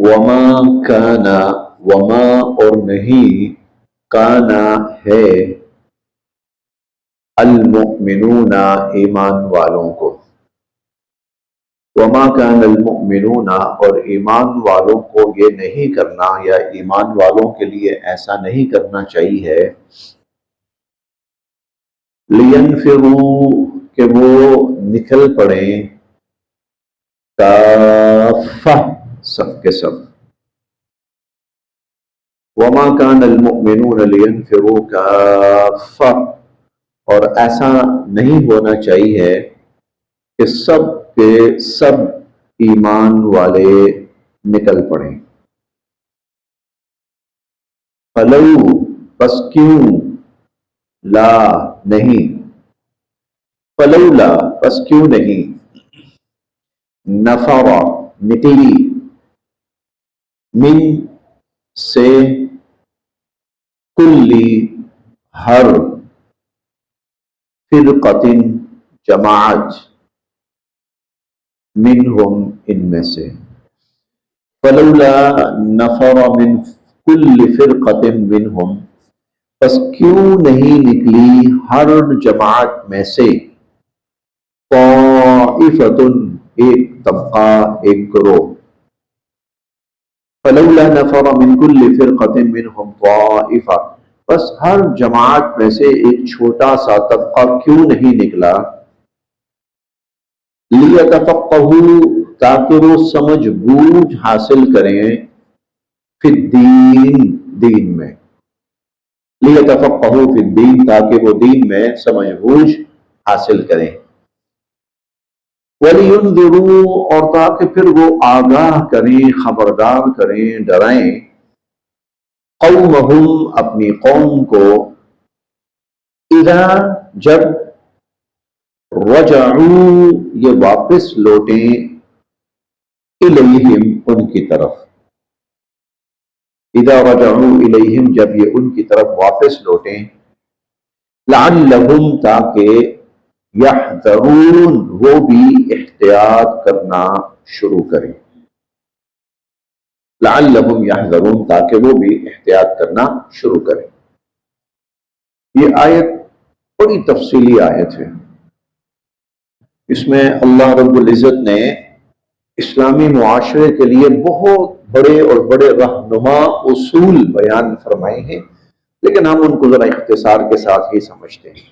وما کانا، وما اور نہیں، کانا ہے، المؤمنون ایمان والوں کو، وما کان المؤمنون اور ایمان والوں کو یہ نہیں کرنا، یا ایمان والوں کے لیے ایسا نہیں کرنا چاہیے، لینفروا کہ وہ نکل پڑیں، کافہ سب کے سب، وما کان المؤمنون لینفروا کافہ، اور ایسا نہیں ہونا چاہیے کہ سب کے سب ایمان والے نکل پڑیں، فلو پس کیوں، لا نہیں، فلولا پس کیوں نہیں، نفر نکلی، من سے، کلی ہر، فرقۃ جماعت، منہم ان میں سے، فلولا نفر من کل فرقۃ منہم پس کیوں نہیں نکلی ہر جماعت میں سے، طائفۃ ایک طبقہ، ایک گروہ، فلولا نفر من کل فرقۃ منہم طائفہ بس ہر جماعت میں سے ایک چھوٹا سا طبقہ کیوں نہیں نکلا، لیتفقہوا تاکہ وہ سمجھ بوجھ حاصل کریں، فی الدین دین میں، لیتفقہوا فی الدین تاکہ وہ دین میں سمجھ بوجھ حاصل کریں، وَلِيُنذِرُوا اور تاکہ پھر وہ آگاہ کریں، خبردار کریں، ڈرائیں، قومہم اپنی قوم کو، اذا جب، رجعوا یہ واپس لوٹیں، الیہم ان کی طرف، اذا رجعوا الیہم جب یہ ان کی طرف واپس لوٹیں، لعلہم تاکہ، یحذرون وہ بھی احتیاط کرنا شروع کریں، لعلہم یحذرون تاکہ وہ بھی احتیاط کرنا شروع کریں۔ یہ آیت بڑی تفصیلی آیت ہے، اس میں اللہ رب العزت نے اسلامی معاشرے کے لیے بہت بڑے اور بڑے رہنما اصول بیان فرمائے ہیں، لیکن ہم ان کو ذرا اختصار کے ساتھ ہی سمجھتے ہیں۔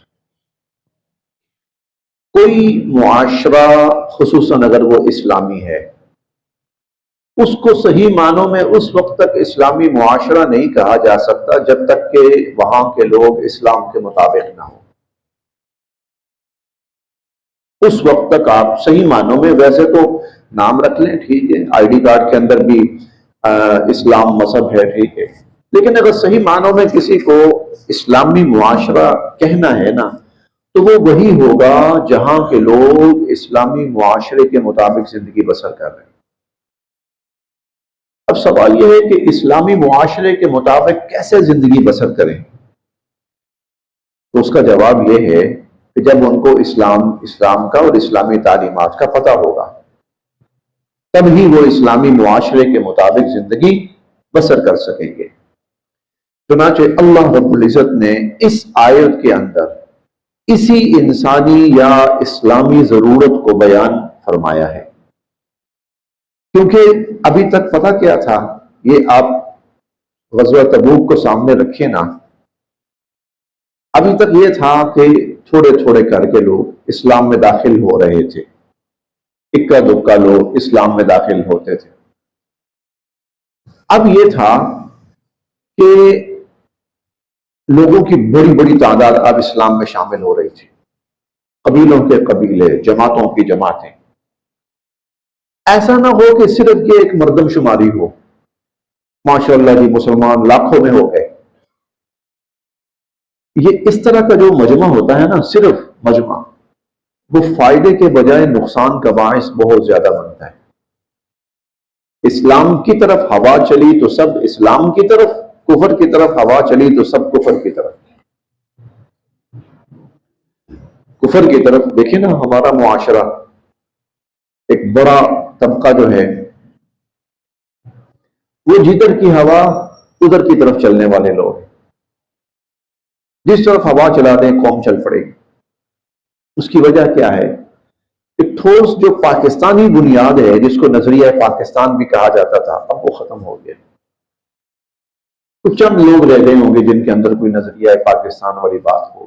کوئی معاشرہ خصوصاً اگر وہ اسلامی ہے، اس کو صحیح معنوں میں اس وقت تک اسلامی معاشرہ نہیں کہا جا سکتا جب تک کہ وہاں کے لوگ اسلام کے مطابق نہ ہوں۔ اس وقت تک آپ صحیح معنوں میں ویسے تو نام رکھ لیں، ٹھیک ہے، آئی ڈی کارڈ کے اندر بھی اسلام مذہب ہے، ٹھیک ہے، لیکن اگر صحیح معنوں میں کسی کو اسلامی معاشرہ کہنا ہے نا، تو وہ وہی ہوگا جہاں کے لوگ اسلامی معاشرے کے مطابق زندگی بسر کر رہے ہیں۔ اب سوال یہ ہے کہ اسلامی معاشرے کے مطابق کیسے زندگی بسر کریں؟ تو اس کا جواب یہ ہے کہ جب ان کو اسلام کا اور اسلامی تعلیمات کا پتہ ہوگا، تب ہی وہ اسلامی معاشرے کے مطابق زندگی بسر کر سکیں گے۔ چنانچہ اللہ رب العزت نے اس آیت کے اندر اسی انسانی یا اسلامی ضرورت کو بیان فرمایا ہے، کیونکہ ابھی تک پتہ کیا تھا، یہ آپ غزوہ تبوک کو سامنے رکھیں نا، ابھی تک یہ تھا کہ تھوڑے تھوڑے کر کے لوگ اسلام میں داخل ہو رہے تھے، اکا دکا لوگ اسلام میں داخل ہوتے تھے۔ اب یہ تھا کہ لوگوں کی بڑی بڑی تعداد اب اسلام میں شامل ہو رہی تھی، قبیلوں کے قبیلے، جماعتوں کی جماعتیں۔ ایسا نہ ہو کہ صرف یہ ایک مردم شماری ہو، ماشاءاللہ جی مسلمان لاکھوں میں ہو گئے۔ یہ اس طرح کا جو مجمع ہوتا ہے نا، صرف مجمع، وہ فائدے کے بجائے نقصان کا باعث بہت زیادہ بنتا ہے۔ اسلام کی طرف ہوا چلی تو سب اسلام کی طرف، کفر کی طرف ہوا چلی تو سب کفر کی طرف۔ کفر کی طرف دیکھیں نا، ہمارا معاشرہ ایک بڑا طبقہ جو ہے وہ جدھر کی ہوا ادھر کی طرف چلنے والے لوگ ہیں. جس طرف ہوا چلا دیں قوم چل پڑے گی. اس کی وجہ کیا ہے کہ ٹھوس جو پاکستانی بنیاد ہے، جس کو نظریہ پاکستان بھی کہا جاتا تھا، اب وہ ختم ہو گیا. کچھ چند لوگ رہ گئے ہوں گے جن کے اندر کوئی نظریہ پاکستان والی بات ہوگی.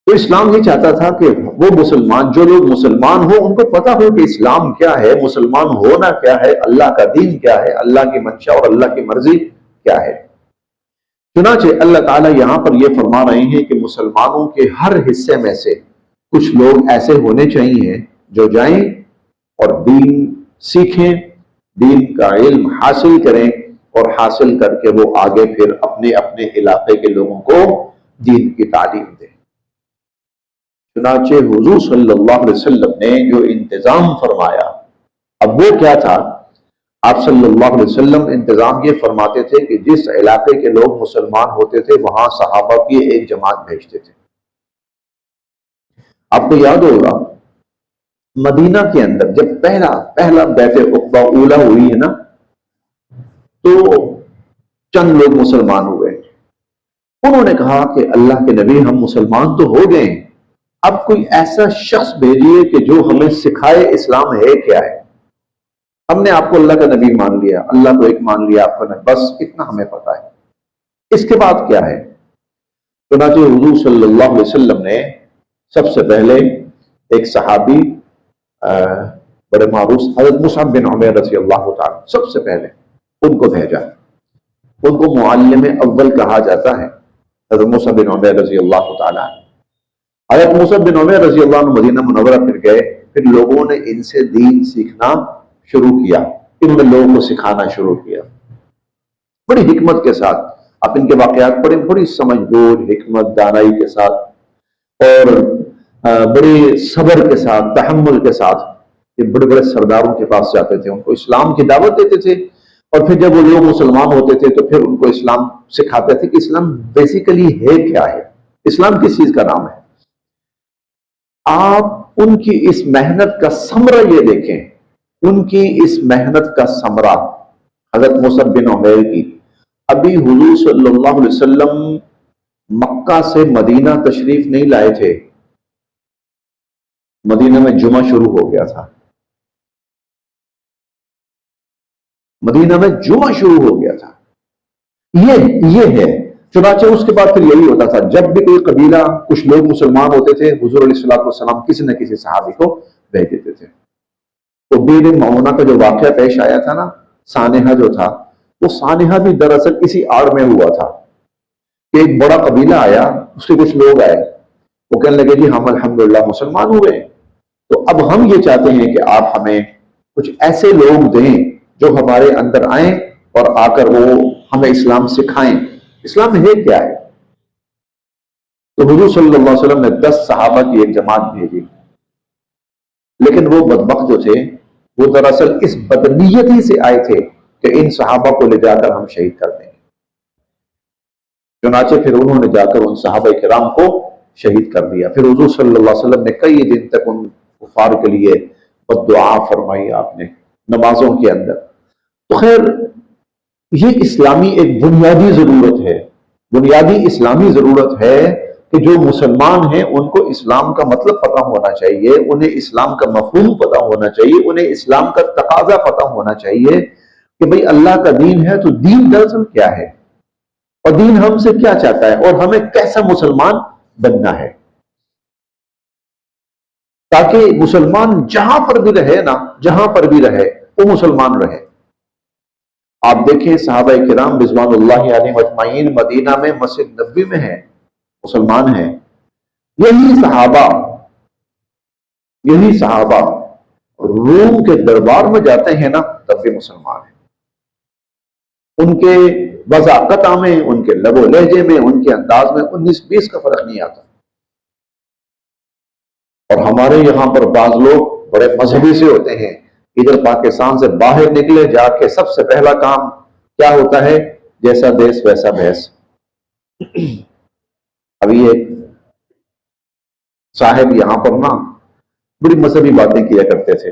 تو اسلام یہ چاہتا تھا کہ وہ مسلمان، جو لوگ مسلمان ہو، ان کو پتا ہو کہ اسلام کیا ہے، مسلمان ہونا کیا ہے، اللہ کا دین کیا ہے، اللہ کی منشا اور اللہ کی مرضی کیا ہے. چنانچہ اللہ تعالیٰ یہاں پر یہ فرما رہے ہیں کہ مسلمانوں کے ہر حصے میں سے کچھ لوگ ایسے ہونے چاہیے جو جائیں اور دین سیکھیں، دین کا علم حاصل کریں، اور حاصل کر کے وہ آگے پھر اپنے اپنے علاقے کے لوگوں کو دین کی تعلیم دیں. چنانچہ حضور صلی اللہ علیہ وسلم نے جو انتظام فرمایا، اب وہ کیا تھا؟ آپ صلی اللہ علیہ وسلم انتظام یہ فرماتے تھے کہ جس علاقے کے لوگ مسلمان ہوتے تھے وہاں صحابہ کی ایک جماعت بھیجتے تھے. آپ کو یاد ہوگا مدینہ کے اندر جب پہلا بیعت عقبہ اولا ہوئی ہے نا، تو چند لوگ مسلمان ہوئے. انہوں نے کہا کہ اللہ کے نبی، ہم مسلمان تو ہو گئے ہیں، اب کوئی ایسا شخص بھیجیے کہ جو ہمیں سکھائے اسلام ہے کیا ہے. ہم نے آپ کو اللہ کا نبی مان لیا، اللہ کو ایک مان لیا، آپ کو نہیں، بس اتنا ہمیں پتا ہے، اس کے بعد کیا ہے. چنانچہ حضور صلی اللہ علیہ وسلم نے سب سے پہلے ایک صحابی بڑے معروف حضرت مصعب بن عمیر رضی اللہ تعالیٰ، سب سے پہلے ان کو بھیجا. ان کو معلم اول کہا جاتا ہے، حضرت مصعب بن عمیر رضی اللہ تعالیٰ. حضرت مصعب بن عمیر رضی اللہ عنہ مدینہ منورہ پھر گئے، پھر لوگوں نے ان سے دین سیکھنا شروع کیا، انہوں نے لوگوں کو سکھانا شروع کیا بڑی حکمت کے ساتھ. آپ ان کے واقعات پڑھیں، بڑی سمجھ بوجھ، حکمت، دانائی کے ساتھ اور بڑے صبر کے ساتھ، تحمل کے ساتھ یہ بڑے بڑے سرداروں کے پاس جاتے تھے، ان کو اسلام کی دعوت دیتے تھے، اور پھر جب وہ لوگ مسلمان ہوتے تھے تو پھر ان کو اسلام سکھاتے تھے کہ اسلام بیسیکلی ہے کیا ہے، اسلام کس چیز کا نام ہے. آپ ان کی اس محنت کا ثمرہ یہ دیکھیں، ان کی اس محنت کا ثمرہ حضرت مصعب بن عمیر کی. ابھی حضور صلی اللہ علیہ وسلم مکہ سے مدینہ تشریف نہیں لائے تھے، مدینہ میں جمعہ شروع ہو گیا تھا، مدینہ میں جمعہ شروع ہو گیا تھا. یہ ہے. چنانچہ اس کے بعد پھر یہی ہوتا تھا، جب بھی کوئی قبیلہ کچھ لوگ مسلمان ہوتے تھے، حضور علیہ الصلوۃ والسلام کسی نہ کسی صحابی کو بھیج دیتے تھے. تو بیر معونہ کا جو واقعہ پیش آیا تھا نا، سانحہ جو تھا، وہ سانحہ بھی دراصل اسی آڑ میں ہوا تھا کہ ایک بڑا قبیلہ آیا، اس کے کچھ لوگ آئے، وہ کہنے لگے جی ہم الحمدللہ مسلمان ہوئے، تو اب ہم یہ چاہتے ہیں کہ آپ ہمیں کچھ ایسے لوگ دیں جو ہمارے اندر آئیں اور آ کر وہ ہمیں اسلام سکھائیں، اسلام ہے کیا ہے. تو حضور صلی اللہ علیہ وسلم نے 10 صحابہ کی ایک جماعت بھیجی، لیکن وہ بدبخت جو تھے وہ دراصل اس بدنیتی سے آئے تھے کہ ان صحابہ کو لے جا کر ہم شہید کر دیں گے. چنانچہ پھر انہوں نے جا کر ان صحابہ کرام کو شہید کر دیا. پھر حضور صلی اللہ علیہ وسلم نے کئی دن تک ان کفار کے لیے بد دعا فرمائی آپ نے نمازوں کے اندر. تو خیر یہ اسلامی ایک بنیادی ضرورت ہے، بنیادی اسلامی ضرورت ہے کہ جو مسلمان ہیں ان کو اسلام کا مطلب پتہ ہونا چاہیے، انہیں اسلام کا مفہوم پتہ ہونا چاہیے، انہیں اسلام کا تقاضا پتہ ہونا چاہیے کہ بھئی اللہ کا دین ہے تو دین دراصل کیا ہے، اور دین ہم سے کیا چاہتا ہے، اور ہمیں کیسا مسلمان بننا ہے، تاکہ مسلمان جہاں پر بھی رہے نا، جہاں پر بھی رہے وہ مسلمان رہے. آپ دیکھیں صحابہ کرام رضوان اللہ علیہم اجمعین مدینہ میں مسجد نبوی میں ہیں، مسلمان ہیں. یہی صحابہ روم کے دربار میں جاتے ہیں نا، تب بھی مسلمان ہیں. ان کے وضاقت میں، ان کے لب و لہجے میں، ان کے انداز میں 19-20 کا فرق نہیں آتا. اور ہمارے یہاں پر بعض لوگ بڑے مذہبی سے ہوتے ہیں، ادھر پاکستان سے باہر نکلے جا کے سب سے پہلا کام کیا ہوتا ہے؟ جیسا دیس ویسا بھیس. ابھی ایک صاحب یہاں پر نا بڑی مذہبی باتیں کیا کرتے تھے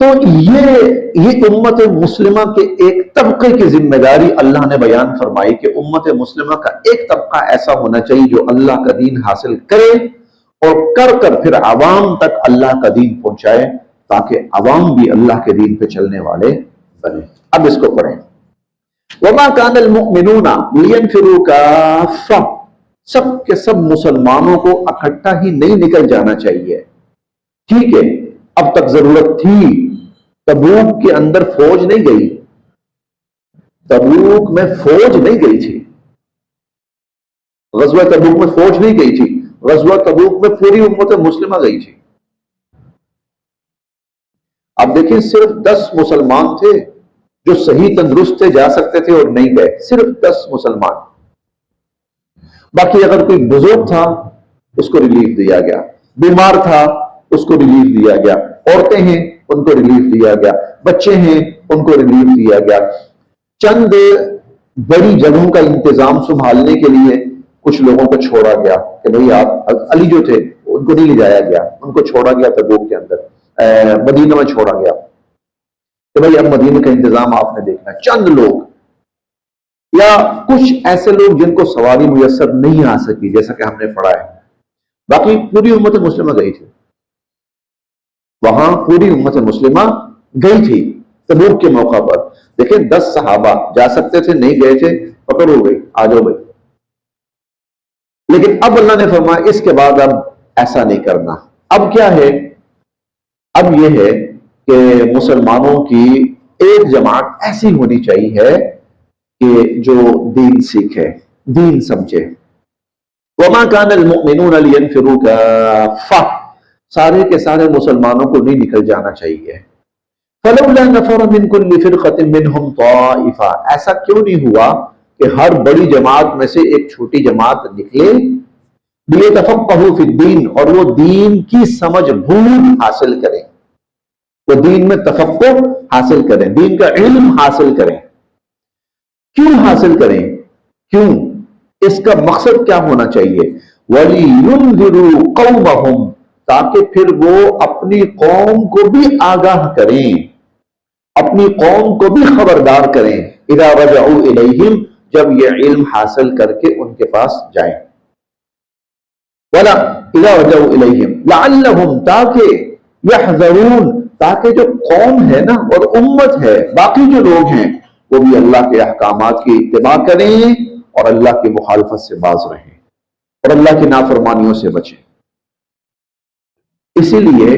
تو یہ امت مسلمہ کے ایک طبقے کی ذمہ داری اللہ نے بیان فرمائی کہ امت مسلمہ کا ایک طبقہ ایسا ہونا چاہیے جو اللہ کا دین حاصل کرے اور کر پھر عوام تک اللہ کا دین پہنچائے، تاکہ عوام بھی اللہ کے دین پہ چلنے والے بنے۔ اب اس کو پڑھیں۔ وَمَا كَانَ الْمُؤْمِنُونَ لِيَنْفِرُوا كَافَّةً، سب کے سب مسلمانوں کو اکٹھا ہی نہیں نکل جانا چاہیے۔ ٹھیک ہے، اب تک ضرورت تھی، تبوک کے اندر فوج نہیں گئی، تبوک میں فوج نہیں گئی تھی، غزوہ تبوک میں فوج نہیں گئی تھی، غزوہ تبوک میں پوری امت مسلمہ گئی تھی۔ اب دیکھیں، صرف 10 مسلمان تھے جو صحیح تندرست تھے، جا سکتے تھے اور نہیں گئے، صرف 10 مسلمان۔ باقی اگر کوئی بزرگ تھا اس کو ریلیف دیا گیا، بیمار تھا اس کو ریلیف دیا گیا، عورتیں ہیں ان کو ریلیف دیا گیا، بچے ہیں ان کو ریلیف دیا گیا۔ چند بڑی جگہوں کا انتظام سنبھالنے کے لیے کچھ لوگوں کو چھوڑا گیا کہ بھئی آپ، علی جو تھے ان کو نہیں لے جایا گیا، ان کو چھوڑا گیا تبوک کے اندر، مدینہ میں چھوڑا گیا کہ بھئی اب مدینہ کا انتظام آپ نے دیکھنا ہے۔ چند لوگ یا کچھ ایسے لوگ جن کو سواری میسر نہیں آ سکی، جیسا کہ ہم نے پڑھا ہے، باقی پوری امت مسلمہ گئی تھی، وہاں پوری امت مسلمہ گئی تھی تبوک کے موقع پر۔ دیکھیں 10 صحابہ جا سکتے تھے، نہیں گئے تھے، پکڑ ہو گئی، آ جاؤ بھائی۔ لیکن اب اللہ نے فرمایا اس کے بعد اب ایسا نہیں کرنا۔ اب کیا ہے؟ اب یہ ہے کہ مسلمانوں کی ایک جماعت ایسی ہونی چاہیے کہ جو دین سیکھے، دین سمجھے۔ وَمَا كَانَ الْمُؤْمِنُونَ لِيَنْفِرُوا كَافَّةً، سارے کے سارے مسلمانوں کو نہیں نکل جانا چاہیے۔ فَلَوْلَا نَفَرَ مِنْ كُلِّ فِرْقَةٍ مِّنْهُمْ طَائِفَةٌ، ایسا کیوں نہیں ہوا کہ ہر بڑی جماعت میں سے ایک چھوٹی جماعت نکلے، لِيَتَفَقَّهُوا فِي الدِّينِ، اور وہ دین کی سمجھ بوجھ حاصل کریں، وہ دین میں تفقہ حاصل کریں، دین کا علم حاصل کریں۔ کیوں حاصل کریں؟ کیوں؟ اس کا مقصد کیا ہونا چاہیے؟ وَلِيُنذِرُوا قَوْمَهُمْ، تاکہ پھر وہ اپنی قوم کو بھی آگاہ کریں، اپنی قوم کو بھی خبردار کریں، اذا رجعوا الیہم، جب یہ علم حاصل کر کے ان کے پاس جائیں، ولا اذا رجعوا الیہم لعلہم، تاکہ یحذرون، تاکہ جو قوم ہے نا اور امت ہے، باقی جو لوگ ہیں وہ بھی اللہ کے احکامات کی اتباع کریں اور اللہ کی مخالفت سے باز رہیں اور اللہ کی نافرمانیوں سے بچیں۔ اسی لیے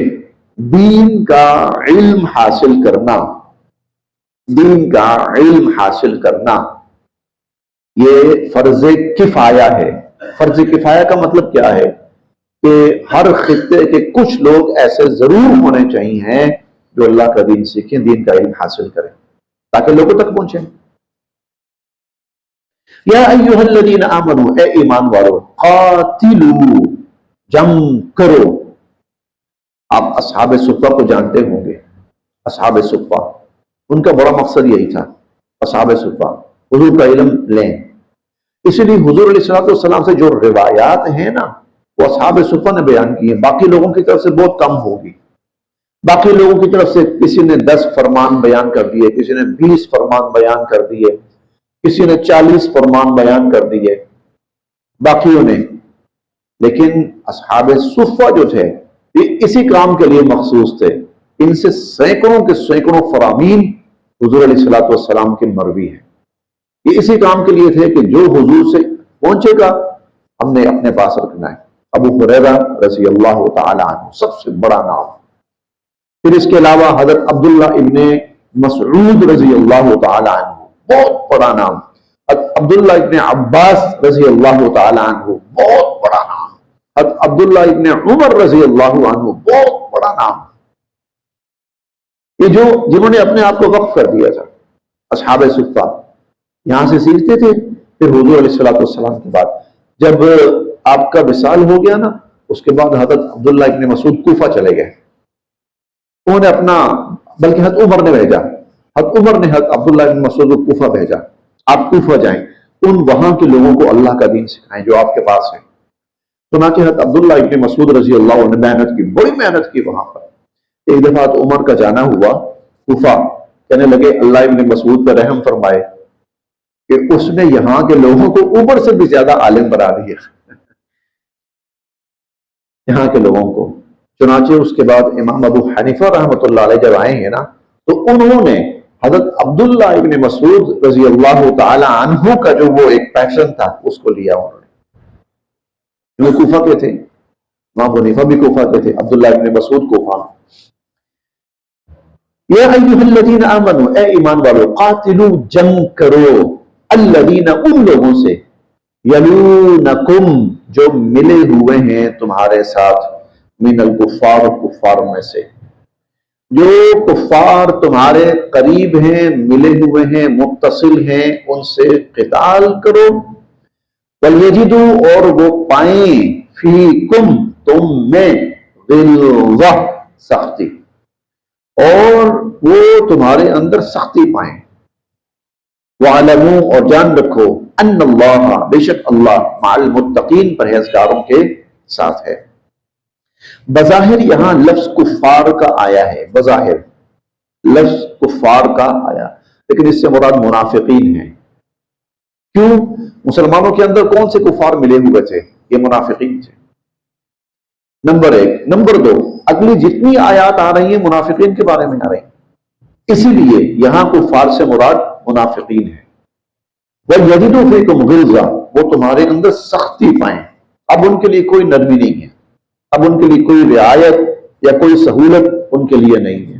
دین کا علم حاصل کرنا، دین کا علم حاصل کرنا یہ فرض کفایہ ہے۔ فرض کفایہ کا مطلب کیا ہے؟ کہ ہر خطے کے کچھ لوگ ایسے ضرور ہونے چاہیے جو اللہ کا دین سیکھیں، دین کا علم حاصل کریں تاکہ لوگوں تک پہنچیں۔ یا ایھا الذین آمنوا، اے ایمان والو، قاتلوا، جنگ کرو۔ آپ اصحاب صفہ کو جانتے ہوں گے، اصحاب صفہ ان کا بڑا مقصد یہی تھا، اصحاب صفہ حضور کا علم لیں۔ اسی لیے حضور علیہ السلام سے جو روایات ہیں نا وہ اصحاب صفہ نے بیان کی ہیں، باقی لوگوں کی طرف سے بہت کم ہوگی۔ باقی لوگوں کی طرف سے کسی نے 10 فرمان بیان کر دیے، کسی نے 20 فرمان بیان کر دیے، کسی نے 40 فرمان بیان کر دیے باقیوں نے، لیکن اصحاب صفہ جو تھے یہ اسی کام کے لیے مخصوص تھے۔ ان سے سینکڑوں کے سینکڑوں فرامین حضور علیہ السلام کے مروی ہیں۔ یہ اسی کام کے لیے تھے کہ جو حضور سے پہنچے گا ہم نے اپنے پاس رکھنا ہے۔ ابو ہریرہ رضی اللہ تعالی عنہ سب سے بڑا نام، پھر اس کے علاوہ حضرت عبداللہ ابن مسعود رضی اللہ تعالی عنہ بہت بڑا نام، عبداللہ ابن عباس رضی اللہ تعالی عنہ بہت بڑا نام، عبداللہ ابن عمر رضی اللہ عنہ بہت بڑا نام، یہ جو جنہوں نے اپنے آپ کو وقف کر دیا تھا۔ اصحاب صفہ یہاں سے سیکھتے تھے، پھر حضور علیہ السلام کے بعد جب آپ کا وصال ہو گیا نا، اس کے بعد حضرت عبداللہ ابن مسعود کوفہ چلے گئے، انہوں نے اپنا، بلکہ حضرت عمر نے بھیجا، حضرت عمر نے حضرت عبداللہ ابن مسعود کو کوفہ بھیجا، آپ کوفہ جائیں، ان وہاں کے لوگوں کو اللہ کا دین سکھائیں جو آپ کے پاس ہیں۔ چنانچہ حضرت عبداللہ ابن مسعود رضی اللہ عنہ نے محنت کی، بڑی محنت کی وہاں پر، ایک دفعہ تو عمر کا جانا ہوا کوفہ، کہنے لگے اللہ ابن مسعود پر رحم فرمائے کہ اس نے یہاں کے لوگوں کو اوپر سے بھی زیادہ عالم بنا دیا یہاں کے لوگوں کو۔ چنانچہ اس کے بعد امام ابو حنیفہ رحمۃ اللہ علیہ جب آئے ہیں نا، تو انہوں نے حضرت عبداللہ ابن مسعود رضی اللہ تعالی عنہ کا جو وہ ایک پیشن تھا اس کو لیا انہوں نے۔ وہ کوفہ کے تھے، امام ابو حنیفہ بھی کوفہ کے تھے، عبداللہ ابن مسعود کوفہ۔ یا ایھا الذین آمنوا، اے ایمان والو، قاتلوا جنگ کرو، الذین ان لوگوں سے، یلونکم جو ملے ہوئے ہیں تمہارے ساتھ، من الکفار، کفار میں سے، جو کفار تمہارے قریب ہیں، ملے ہوئے ہیں، متصل ہیں، ان سے قتال کرو۔ وَلْيَجِدُوا، اور وہ پائیں، فِيكُمْ، تم میں، غلظہ، سختی، اور وہ تمہارے اندر سختی پائیں۔ وَعَلَمُوا، اور جان رکھو، ان اللہ، بے شک اللہ، مع المتقین، پرہیزگاروں کے ساتھ ہے۔ بظاہر یہاں لفظ کفار کا آیا ہے، بظاہر لفظ کفار کا آیا، لیکن اس سے مراد منافقین ہیں۔ کیوں؟ مسلمانوں کے اندر کون سے کفار ملے ہوئے تھے؟ یہ منافقین تھے، نمبر ایک۔ نمبر دو، اگلی جتنی آیات آ رہی ہیں منافقین کے بارے میں آ رہی ہیں، اسی لیے یہاں کفار سے مراد منافقین ہے۔ وَيَجِدُوا فِيكُمْ غِلظَةً، وہ تمہارے اندر سختی پائیں۔ اب ان کے لیے کوئی نرمی نہیں ہے، اب ان کے لیے کوئی رعایت یا کوئی سہولت ان کے لیے نہیں ہے۔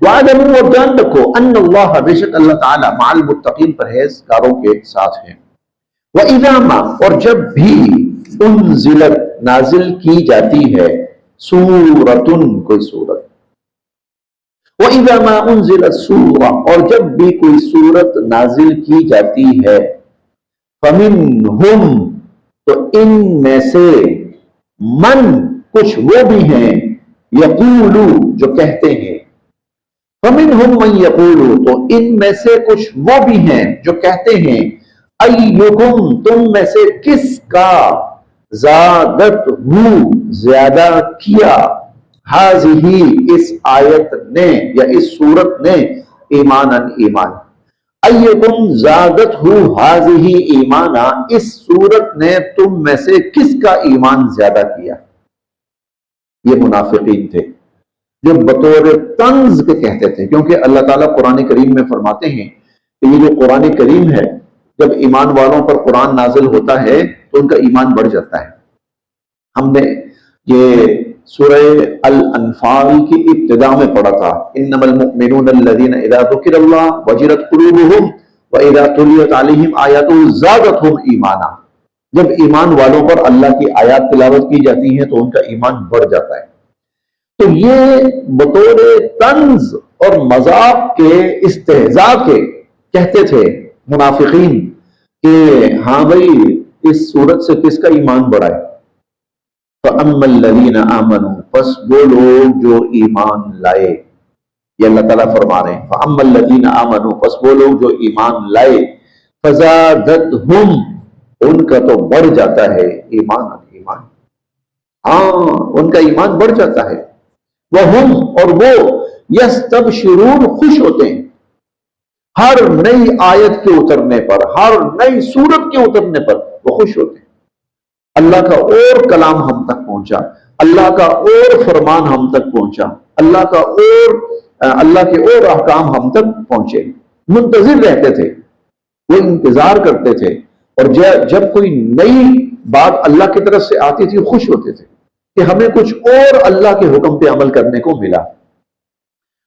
وَعَلَمُوا، اور جان رکھو، ان اللہ، بے شک اللہ تعالیٰ، مع المتقین، پرہیزگاروں کے ساتھ ہیں۔ وَإِذَا مَا، اور جب بھی، انزلت، نازل کی جاتی ہے، سورۃ، کوئی سورت، وَإِذَا مَا أُنزِلَتْ سُورَةٌ، اور جب بھی کوئی سورت نازل کی جاتی ہے، فَمِنْهُمْ، تو ان میں سے، من، کچھ وہ بھی ہیں، یقول، جو کہتے ہیں، فَمِنْهُمْ مَنْ یقول، تو ان میں سے کچھ وہ بھی ہیں جو کہتے ہیں، ایکم، تم میں سے کس کا، زادت ہو، زیادہ کیا، ہذہ، اس آیت نے یا اس صورت نے، ایمانا، ایمان، ایکم زادت ہو ہذہ ایمانا، اس صورت نے تم میں سے کس کا ایمان زیادہ کیا۔ یہ منافقین تھے جو بطور طنز کے کہتے تھے، کیونکہ اللہ تعالیٰ قرآن کریم میں فرماتے ہیں کہ یہ جو قرآن کریم ہے، جب ایمان والوں پر قرآن نازل ہوتا ہے تو ان کا ایمان بڑھ جاتا ہے۔ ہم نے یہ سورہ الانفال کی ابتدا میں پڑھا تھا، انما المؤمنون الذین اذا ذکر اللہ وجلت قلوبہم واذا تلیت علیہم آیاتہ زادتہم ایمانا، جب ایمان والوں پر اللہ کی آیات تلاوت کی جاتی ہیں تو ان کا ایمان بڑھ جاتا ہے۔ تو یہ بطور طنز اور مذاق کے، استہزاء کے کہتے تھے منافقین کہ ہاں بھائی اس صورت سے کس کا ایمان بڑھا ہے۔ فَأَمَّا الَّذِينَ آمَنُوا، پس وہ لوگ جو ایمان لائے، یہ اللہ تعالیٰ فرما رہے ہیں، فَأَمَّا الَّذِينَ آمَنُوا، پس وہ لوگ جو ایمان لائے، فَزَادَتْهُمْ، ان کا تو بڑھ جاتا ہے ایمان، ایمان، ہاں ان کا ایمان بڑھ جاتا ہے۔ وَهُمْ، اور وہ، يَسْتَبْشِرُونَ، خوش ہوتے ہیں ہر نئی آیت کے اترنے پر، ہر نئی سورت کے اترنے پر وہ خوش ہوتے ہیں۔ اللہ کا اور کلام ہم تک پہنچا، اللہ کا اور فرمان ہم تک پہنچا، اللہ کے اور احکام ہم تک پہنچے، منتظر رہتے تھے، وہ انتظار کرتے تھے، اور جب کوئی نئی بات اللہ کی طرف سے آتی تھی خوش ہوتے تھے کہ ہمیں کچھ اور اللہ کے حکم پہ عمل کرنے کو ملا۔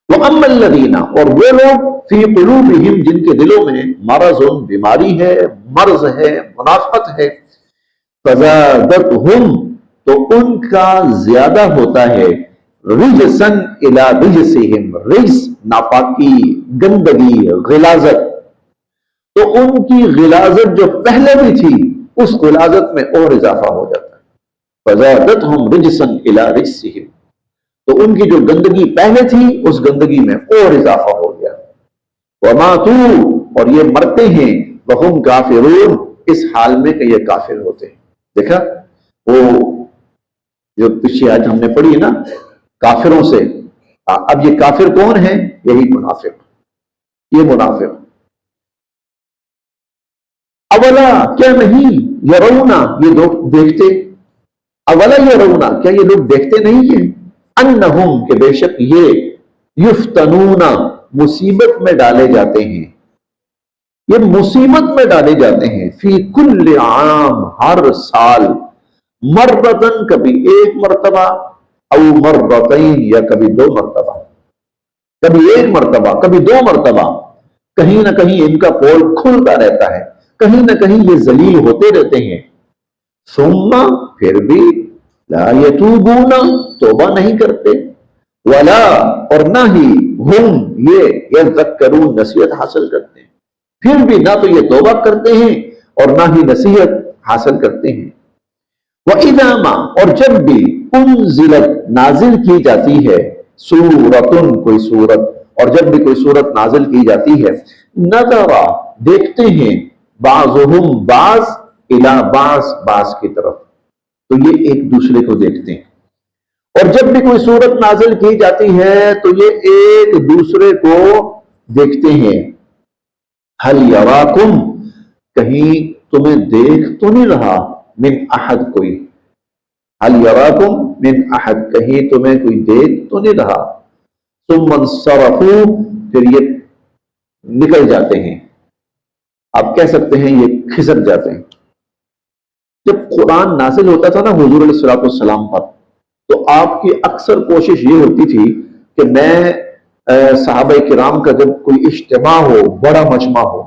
وَأَمَّا الَّذِينَ، اور وہ لوگ، فِي قُلُوبِهِمْ، جن کے دلوں میں مرض، بیماری ہے، مرض ہے، منافقت ہے، فَزَادَتْهُمْ، تو ان کا زیادہ ہوتا ہے، رِجْسًا إِلَىٰ رِجْسِهِمْ، رِجْس، ناپاکی، گندگی، غلاظت، تو ان کی غلاظت جو پہلے بھی تھی اس غلاظت میں اور اضافہ ہو جاتا ہے۔ فَزَادَتْهُمْ رِجْسًا إِلَىٰ رِجْسِهِمْ، تو ان کی جو گندگی پہلے تھی اس گندگی میں اور اضافہ ہو گیا۔ وَمَاتُوا، اور یہ مرتے ہیں، وَهُمْ كَافِرُونَ، اس حال میں کہ یہ کافر ہوتے ہیں۔ دیکھا وہ جو پیچھے آج ہم نے پڑھی نا، کافروں سے اب یہ کافر کون ہے؟ یہی منافق، یہ منافق۔ اولا کیا نہیں، یرونا یہ لوگ دیکھتے، اولا یرونا کیا یہ لوگ دیکھتے نہیں ہیں، انہم کہ بے شک یہ، یفتنون مصیبت میں ڈالے جاتے ہیں، یہ مصیبت میں ڈالے جاتے ہیں، فی کل عام ہر سال، مرتن کبھی ایک مرتبہ، او مرتین یا کبھی دو مرتبہ، کبھی ایک مرتبہ کبھی دو مرتبہ، کہیں نہ کہیں ان کا پول کھلتا رہتا ہے، کہیں نہ کہیں یہ ذلیل ہوتے رہتے ہیں، ثم پھر بھی لا یتوبون توبہ نہیں کرتے، ولا اور نہ ہی ہم یہ یذکرون نصیحت حاصل کرتے ہیں، پھر بھی نہ تو یہ توبہ کرتے ہیں اور نہ ہی نصیحت حاصل کرتے ہیں۔ وَإِذَا مَا اور جب بھی انزلت نازل کی جاتی ہے، سورتن کوئی سورت، اور جب بھی کوئی سورت نازل کی جاتی ہے، نظر دیکھتے ہیں، بعضهم بعض الی بعض بعض کی طرف، تو یہ ایک دوسرے کو دیکھتے ہیں، اور جب بھی کوئی سورت نازل کی جاتی ہے تو یہ ایک دوسرے کو دیکھتے ہیں، حل یراکم کہیں تمہیں دیکھ تو نہیں رہا، من احد کوئی، حل یراکم من احد کہیں تمہیں کوئی دیکھ تو نہیں رہا، ثم انصرفوا پھر یہ نکل جاتے ہیں، آپ کہہ سکتے ہیں یہ کھسک جاتے ہیں۔ جب قرآن نازل ہوتا تھا نا حضور علیہ الصلوۃ والسلام پر، تو آپ کی اکثر کوشش یہ ہوتی تھی کہ میں صحابہ کرام کا جب کوئی اجتماع ہو، بڑا مجمع ہو،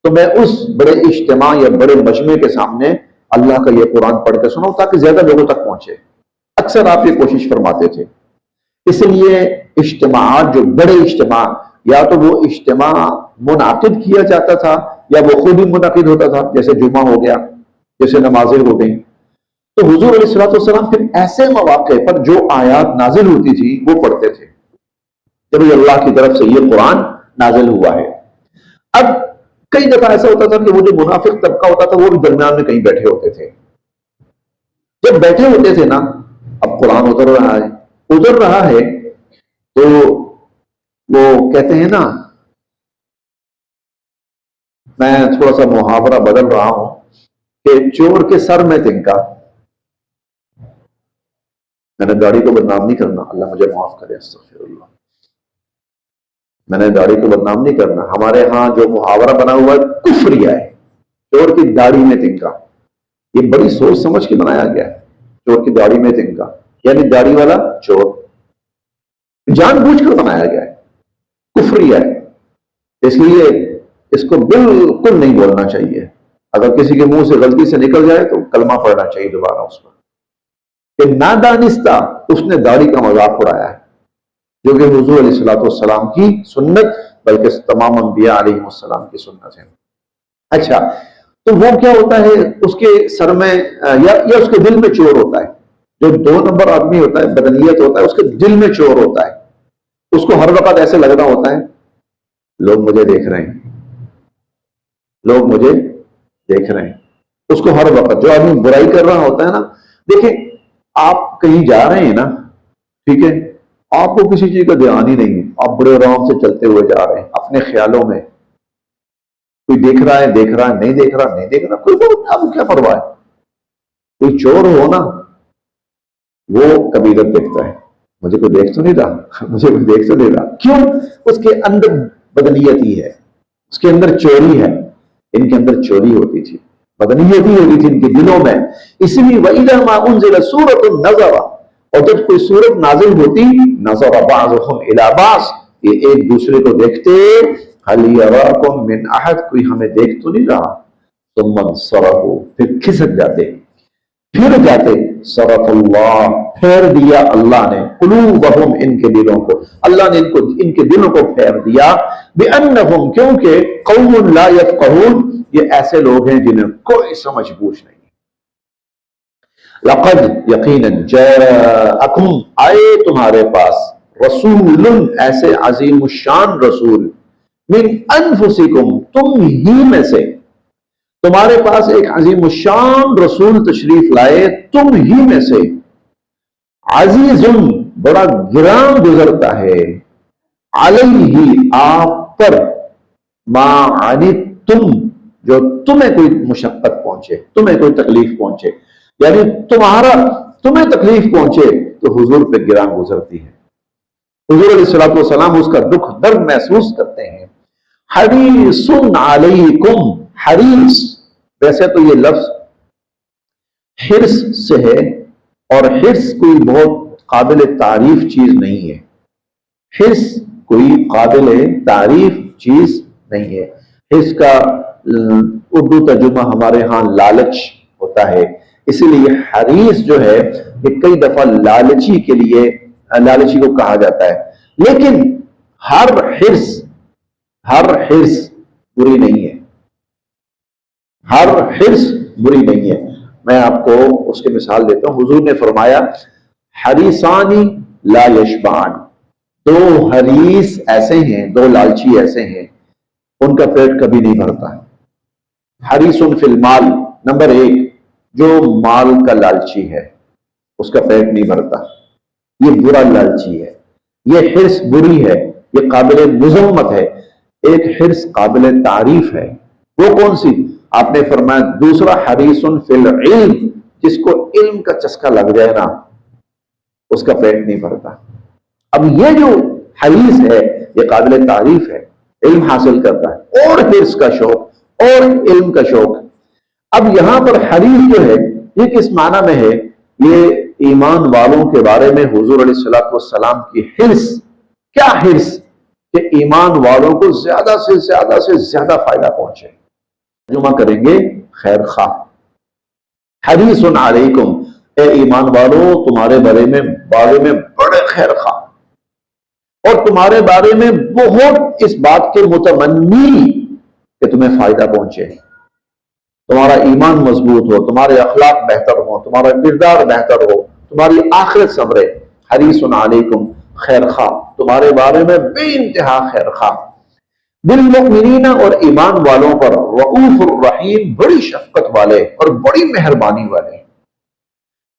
تو میں اس بڑے اجتماع یا بڑے مجمع کے سامنے اللہ کا یہ قرآن پڑھ کے سناؤں تاکہ زیادہ لوگوں تک پہنچے۔ اکثر آپ یہ کوشش فرماتے تھے، اس لیے اجتماعات جو بڑے اجتماع، یا تو وہ اجتماع منعقد کیا جاتا تھا یا وہ خود ہی منعقد ہوتا تھا، جیسے جمعہ ہو گیا، جیسے نمازیں ہو گئیں، تو حضور علیہ الصلوۃ والسلام پھر ایسے مواقع پر جو آیات نازل ہوتی تھی وہ پڑھتے تھے کہ بھئی اللہ کی طرف سے یہ قرآن نازل ہوا ہے۔ اب کئی دفعہ ایسا ہوتا تھا کہ وہ جو منافق طبقہ ہوتا تھا وہ بھی درمیان میں کہیں بیٹھے ہوتے تھے، جب بیٹھے ہوتے تھے نا، اب قرآن اتر رہا ہے تو وہ کہتے ہیں نا، میں تھوڑا سا محاورہ بدل رہا ہوں کہ چور کے سر میں تنکا، میں نے داڑھی کو بدنام نہیں کرنا، اللہ مجھے معاف کرے، استغفر اللہ، میں نے داڑھی کو بدنام نہیں کرنا، ہمارے ہاں جو محاورہ بنا ہوا ہے کفریہ ہے، چور کی داڑھی میں تنکا، یہ بڑی سوچ سمجھ کے بنایا گیا ہے، چور کی داڑھی میں تنکا یعنی داڑھی والا چور، جان بوجھ کر بنایا گیا ہے، کفریہ ہے، اس لیے اس کو بالکل نہیں بولنا چاہیے، اگر کسی کے منہ سے غلطی سے نکل جائے تو کلمہ پڑھنا چاہیے دوبارہ اس پر، کہ نادانستہ اس نے داڑھی کا مذاق اڑایا ہے، جو کہ حضور علیہ الصلوۃ والسلام کی سنت، بلکہ تمام انبیاء علیہ السلام کی سنت ہے۔ اچھا، تو وہ کیا ہوتا ہے، اس کے سر میں یا اس کے دل میں چور ہوتا ہے، جو 2 نمبر آدمی ہوتا ہے، بدنیت ہوتا ہے، اس کے دل میں چور ہوتا ہے، اس کو ہر وقت ایسے لگ رہا ہوتا ہے لوگ مجھے دیکھ رہے ہیں، لوگ مجھے دیکھ رہے ہیں، اس کو ہر وقت، جو آدمی برائی کر رہا ہوتا ہے نا، دیکھیں آپ کہیں جا رہے ہیں نا، ٹھیک ہے، آپ کو کسی چیز کا دھیان ہی نہیں ہے، آپ بڑے آرام سے چلتے ہوئے جا رہے ہیں اپنے خیالوں میں، کوئی دیکھ رہا ہے نہیں دیکھ رہا کوئی بات، آپ کو کیا پرواہ ہے، کوئی چور ہو نا وہ کبیرت دیکھتا ہے، مجھے کوئی دیکھ تو نہیں رہا، مجھے کوئی دیکھ تو نہیں رہا، کیوں؟ اس کے اندر بدنیت ہی ہے، اس کے اندر چوری ہے، ان کے اندر چوری ہوتی تھی، بدنیت ہی ہوتی تھی ان کے دلوں میں، اس لیے وَإِذَا مَا أُنزِلَ سُورَةٌ نَظَرَ، اور جب کوئی سورت نازل ہوتی، نظر بعضهم الى بعض، یہ ایک دوسرے کو دیکھتے، هل يراكم من احد کوئی ہمیں دیکھ تو نہیں رہا، ثم انصرفوا پھر کھسک جاتے، پھر جاتے، صرف اللہ پھیر دیا اللہ نے، قلوبہم ان کے دلوں کو، اللہ نے ان کے دلوں کو پھیر دیا، بأنہم کیونکہ قوم لا یفقہون، یہ ایسے لوگ ہیں جنہیں کوئی سمجھ بوجھ نہیں، لقد یقینا جاءکم آئے تمہارے پاس، رسول ایسے عظیم الشان رسول، من انفسکم تم ہی میں سے، تمہارے پاس ایک عظیم الشان رسول تشریف لائے تم ہی میں سے، عزیز بڑا گراں گزرتا ہے، علیہ آپ پر، ما عنتم جو تمہیں کوئی مشقت پہنچے، تمہیں کوئی تکلیف پہنچے، یعنی تمہیں تکلیف پہنچے تو حضور پہ گراں گزرتی ہے۔ حضور علیہ الصلوۃ والسلام اس کا دکھ درد محسوس کرتے ہیں۔ حریص علیکم، حریص ویسے تو یہ لفظ حرص سے ہے، اور حرص کوئی بہت قابل تعریف چیز نہیں ہے، حرص کوئی قابل تعریف چیز نہیں ہے۔ حرص کا اردو ترجمہ ہمارے ہاں لالچ ہوتا ہے، اسی لیے حریص جو ہے یہ کئی دفعہ لالچی کے لیے لالچی کو کہا جاتا ہے، لیکن ہر حرص بری نہیں ہے، ہر حرص بری نہیں ہے۔ میں آپ کو اس کی مثال دیتا ہوں۔ حضور نے فرمایا حریصانی لا یشبعان، دو حریص ایسے ہیں، دو لالچی ایسے ہیں، ان کا پیٹ کبھی نہیں بھرتا۔ حریص فی المال، نمبر ایک، جو مال کا لالچی ہے اس کا پیٹ نہیں بھرتا، یہ برا لالچی ہے، یہ حرص بری ہے، یہ قابل مذمت ہے۔ ایک حرص قابل تعریف ہے، وہ کون سی؟ آپ نے فرمایا دوسرا حریص فی العلم، جس کو علم کا چسکا لگ جائے نا اس کا پیٹ نہیں بھرتا۔ اب یہ جو حریص ہے یہ قابل تعریف ہے، علم حاصل کرتا ہے، اور حرص کا شوق اور علم کا شوق۔ اب یہاں پر حریص جو ہے یہ کس معنی میں ہے؟ یہ ایمان والوں کے بارے میں حضور علیہ الصلوۃ والسلام کی حرص۔ کیا حرص؟ کہ ایمان والوں کو زیادہ سے زیادہ فائدہ پہنچے۔ ترجمہ کریں گے خیر خواہ۔ حریص علیکم، اے ایمان والوں تمہارے بارے میں بڑے خیر خواہ، اور تمہارے بارے میں بہت اس بات کے متمنی کہ تمہیں فائدہ پہنچے، تمہارا ایمان مضبوط ہو، تمہارے اخلاق بہتر ہو، تمہارا کردار بہتر ہو، تمہاری آخرت سنورے۔ حریص علیکم، خیر خواہ، تمہارے بارے میں بے انتہا خیر خواہ۔ بالمؤمنین، اور ایمان والوں پر، رؤوف الرحیم، بڑی شفقت والے اور بڑی مہربانی والے۔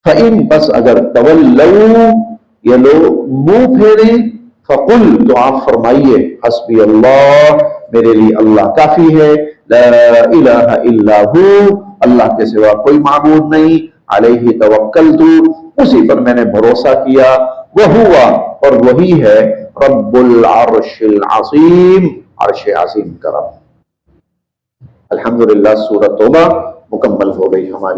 فَإِن، بس اگر تولوا، یہ لوگ منہ پھیریں، فقل، تو آپ فرمائیے حسبی اللہ، میرے لیے اللہ کافی ہے، لا الہ الا ہو، اللہ کے سوا کوئی معبود نہیں، علیہ توکلت، اسی پر میں نے بھروسہ کیا، وہو، اور وہی ہے، رب العرش العظیم، عرش عظیم کا رب۔ الحمدللہ سورۃ توبہ مکمل ہو گئی ہماری۔